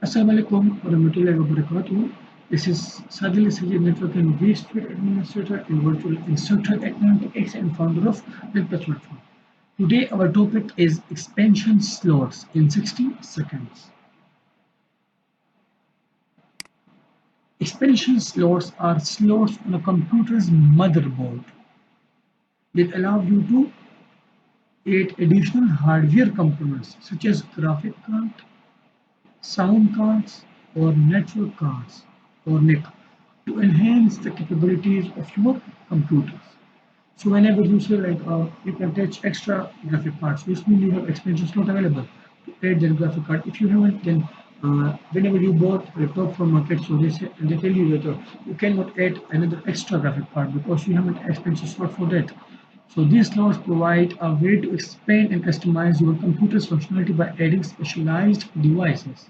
Assalamualaikum warahmatullahi wabarakatuh. This is Sadil Sajid Network and Vstreet Administrator and Virtual Instructor at 98 and founder of Wellplus Platform. Today our topic is expansion slots in 60 seconds. Expansion slots are slots on a computer's motherboard that allow you to add additional hardware components such as graphic card, sound cards, or network cards or NIC to enhance the capabilities of your computers. So whenever you say you can attach extra graphic cards, which means you have expansion slot available to add that graphic card. If you haven't, then whenever you bought a laptop from market, so they tell you that you cannot add another extra graphic card because you haven't expansion slot for that. So these slots provide a way to expand and customize your computer's functionality by adding specialized devices.